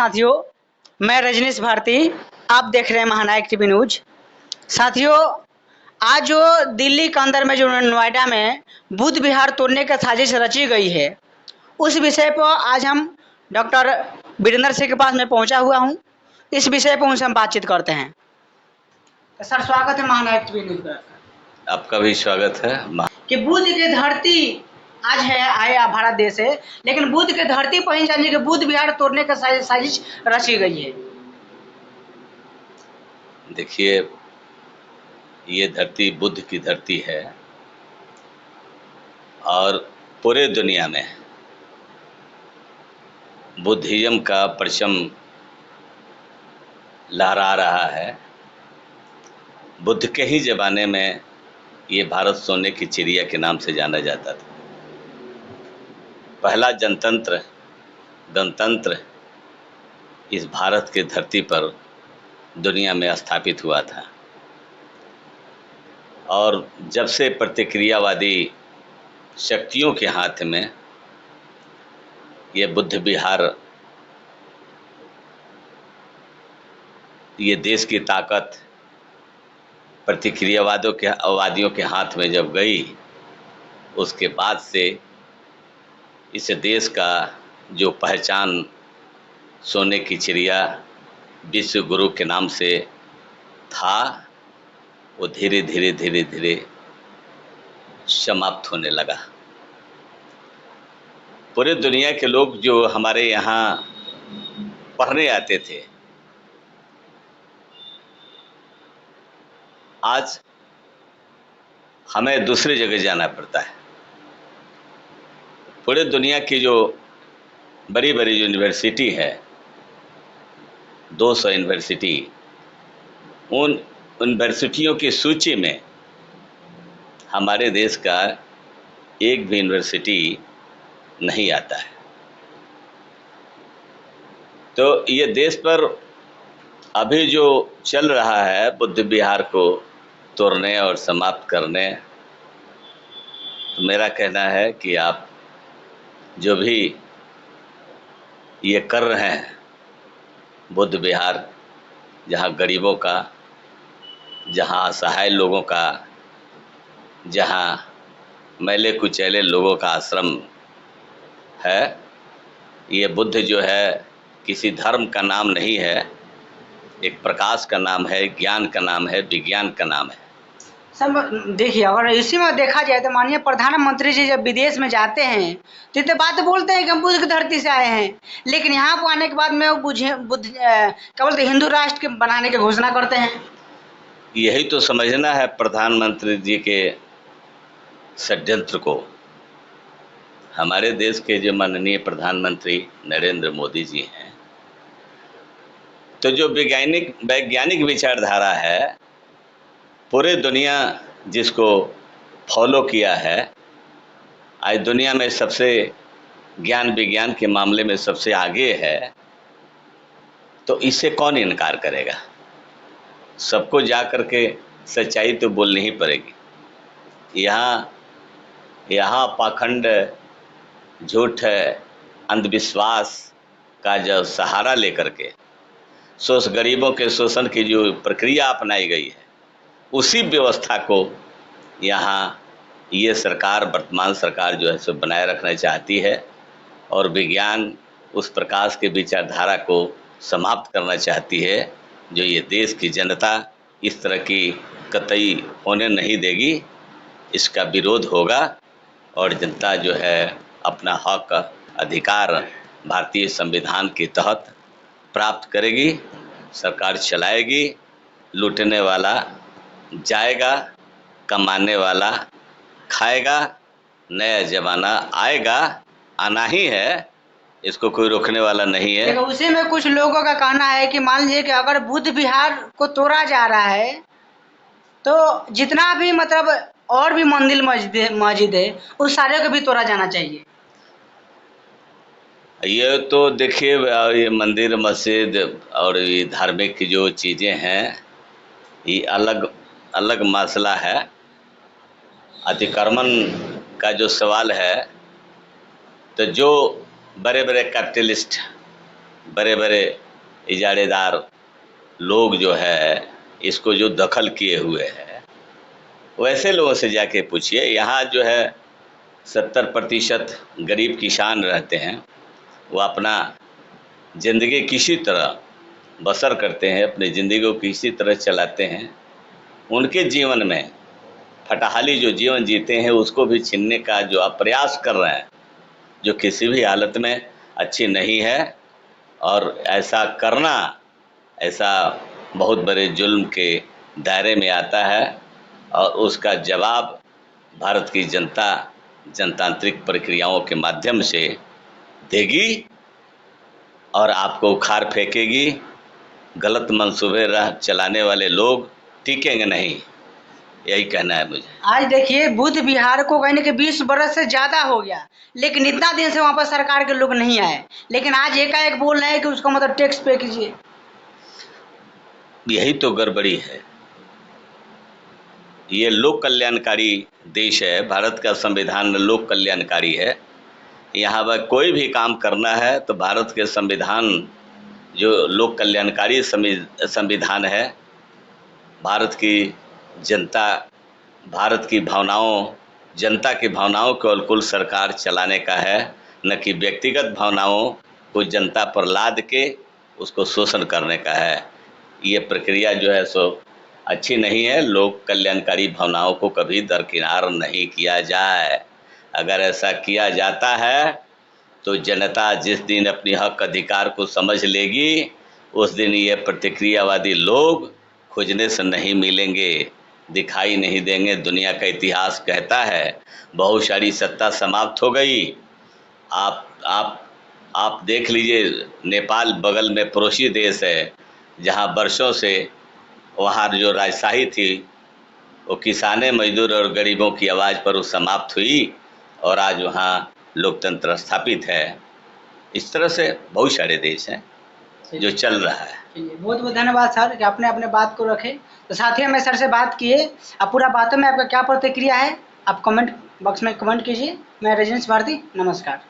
साथियों, मैं रजनीश भारती। आप देख रहे हैं महानायक टीवी न्यूज। साथियों, आज जो दिल्ली के अंदर में जो नोएडा में बुद्ध विहार तोड़ने की साजिश रची गई है, उस विषय पर आज हम डॉक्टर वीरेंद्र सिंह के पास में पहुंचा हुआ हूं। इस विषय पर उनसे हम बातचीत करते हैं। सर, स्वागत है महानायक टीवी न्यूज पर। आपका भी स्वागत है। कि बुद्ध की धरती आज है आया भारत देश है, लेकिन बुद्ध की धरती पर ही जानिए कि बुद्ध विहार तोड़ने का साजिश रची गई है। देखिए, ये धरती बुद्ध की धरती है और पूरे दुनिया में बुद्धिज्म का परचम लहरा रहा है। बुद्ध के ही ज़माने में ये भारत सोने की चिड़िया के नाम से जाना जाता था। पहला जनतंत्र गणतंत्र इस भारत के धरती पर दुनिया में स्थापित हुआ था और जब से प्रतिक्रियावादी शक्तियों के हाथ में ये बुद्ध विहार, ये देश की ताकत वादियों के हाथ में जब गई, उसके बाद से इस देश का जो पहचान सोने की चिड़िया विश्व गुरु के नाम से था, वो धीरे धीरे समाप्त होने लगा। पूरे दुनिया के लोग जो हमारे यहाँ पढ़ने आते थे, आज हमें दूसरी जगह जाना पड़ता है। पूरे दुनिया की जो बड़ी बड़ी यूनिवर्सिटी है, 200 यूनिवर्सिटी, उन यूनिवर्सिटियों की सूची में हमारे देश का एक भी यूनिवर्सिटी नहीं आता है। तो ये देश पर अभी जो चल रहा है बुद्ध विहार को तोड़ने और समाप्त करने, तो मेरा कहना है कि आप जो भी ये कर रहे हैं, बुद्ध विहार जहाँ गरीबों का, जहाँ असहाय लोगों का, जहाँ मैले कुचैले लोगों का आश्रम है, ये बुद्ध जो है किसी धर्म का नाम नहीं है, एक प्रकाश का नाम है, ज्ञान का नाम है, विज्ञान का नाम है। सब देखिए, अगर इसी में देखा जाए तो माननीय प्रधानमंत्री जी जब विदेश में जाते हैं तो इतने बात बोलते हैं कि हम बुद्ध की धरती से आए हैं, लेकिन यहाँ पर आने के बाद में वो बुद्ध क्या बोलते हैं, हिंदू राष्ट्र के बनाने की घोषणा करते हैं। यही तो समझना है प्रधानमंत्री जी के षड्यंत्र को। हमारे देश के जो माननीय प्रधानमंत्री नरेंद्र मोदी जी हैं, तो जो वैज्ञानिक विचारधारा है, पूरे दुनिया जिसको फॉलो किया है, आज दुनिया में सबसे ज्ञान विज्ञान के मामले में सबसे आगे है, तो इससे कौन इनकार करेगा। सबको जा कर के सच्चाई तो बोलनी ही पड़ेगी। यहाँ पाखंड, झूठ, अंधविश्वास का जो सहारा लेकर के गरीबों के शोषण की जो प्रक्रिया अपनाई गई है, उसी व्यवस्था को यहाँ ये सरकार, वर्तमान सरकार जो है सो बनाए रखना चाहती है और विज्ञान उस प्रकाश के विचारधारा को समाप्त करना चाहती है, जो ये देश की जनता इस तरह की कतई होने नहीं देगी। इसका विरोध होगा और जनता जो है अपना हक, अधिकार भारतीय संविधान के तहत प्राप्त करेगी। सरकार चलाएगी, लूटने वाला जाएगा, कमाने वाला खाएगा, नया जमाना आएगा, आना ही है, इसको कोई रोकने वाला नहीं है। देखो, उसी में कुछ लोगों का कहना है कि मान लीजिए कि अगर बुद्ध विहार को तोड़ा जा रहा है तो जितना भी मतलब और भी मंदिर मस्जिद है, उस सारे को भी तोड़ा जाना चाहिए। ये तो देखिए, ये मंदिर मस्जिद और ये धार्मिक की जो चीज़ें हैं, ये अलग अलग मसला है। अतिक्रमण का जो सवाल है, तो जो बड़े बड़े कैपिटलिस्ट बड़े बड़े इजारेदार लोग जो है इसको जो दखल किए हुए हैं, वैसे लोगों से जाके पूछिए। यहाँ जो है 70% गरीब किसान रहते हैं, वो अपना ज़िंदगी किसी तरह बसर करते हैं, अपनी ज़िंदगी को किसी तरह चलाते हैं। उनके जीवन में फटहाली जो जीवन जीते हैं उसको भी छीनने का जो आप प्रयास कर रहे हैं, जो किसी भी हालत में अच्छी नहीं है। और ऐसा करना, ऐसा बहुत बड़े जुल्म के दायरे में आता है और उसका जवाब भारत की जनता जनतांत्रिक प्रक्रियाओं के माध्यम से देगी और आपको उखाड़ फेंकेगी। गलत मंसूबे राह चलाने वाले लोग टिकेंगे नहीं, यही कहना है मुझे। आज देखिए बुद्ध विहार को कहने के 20 बरस से ज़्यादा हो गया, लेकिन इतना दिन से वहाँ पर सरकार के लोग नहीं आए, लेकिन आज एकाएक बोल रहे हैं कि उसका मतलब टैक्स पे कीजिए। यही तो गड़बड़ी है। ये लोक कल्याणकारी देश है, भारत का संविधान लोक कल्याणकारी है। यहाँ पर कोई भी काम करना है तो भारत के संविधान जो लोक कल्याणकारी संविधान है, भारत की जनता, भारत की भावनाओं, जनता की भावनाओं को अनुकूल सरकार चलाने का है, न कि व्यक्तिगत भावनाओं को जनता पर लाद के उसको शोषण करने का है। ये प्रक्रिया जो है सो अच्छी नहीं है। लोक कल्याणकारी भावनाओं को कभी दरकिनार नहीं किया जाए। अगर ऐसा किया जाता है तो जनता जिस दिन अपनी हक अधिकार को समझ लेगी, उस दिन ये प्रतिक्रियावादी लोग खोजने से नहीं मिलेंगे, दिखाई नहीं देंगे। दुनिया का इतिहास कहता है बहुशाही सत्ता समाप्त हो गई। आप देख लीजिए, नेपाल बगल में पड़ोसी देश है, जहाँ वर्षों से वहाँ जो राजशाही थी वो किसाने, मजदूर और गरीबों की आवाज़ पर वो समाप्त हुई और आज वहाँ लोकतंत्र स्थापित है। इस तरह से बहुत सारे देश हैं जो चल रहा है। बहुत बहुत धन्यवाद सर कि आपने अपने बात को रखे। तो साथ ही हमें सर से बात किए, अब पूरा बातों में आपका क्या प्रतिक्रिया है आप कमेंट बॉक्स में कमेंट कीजिए। मैं रजनीश भारती, नमस्कार।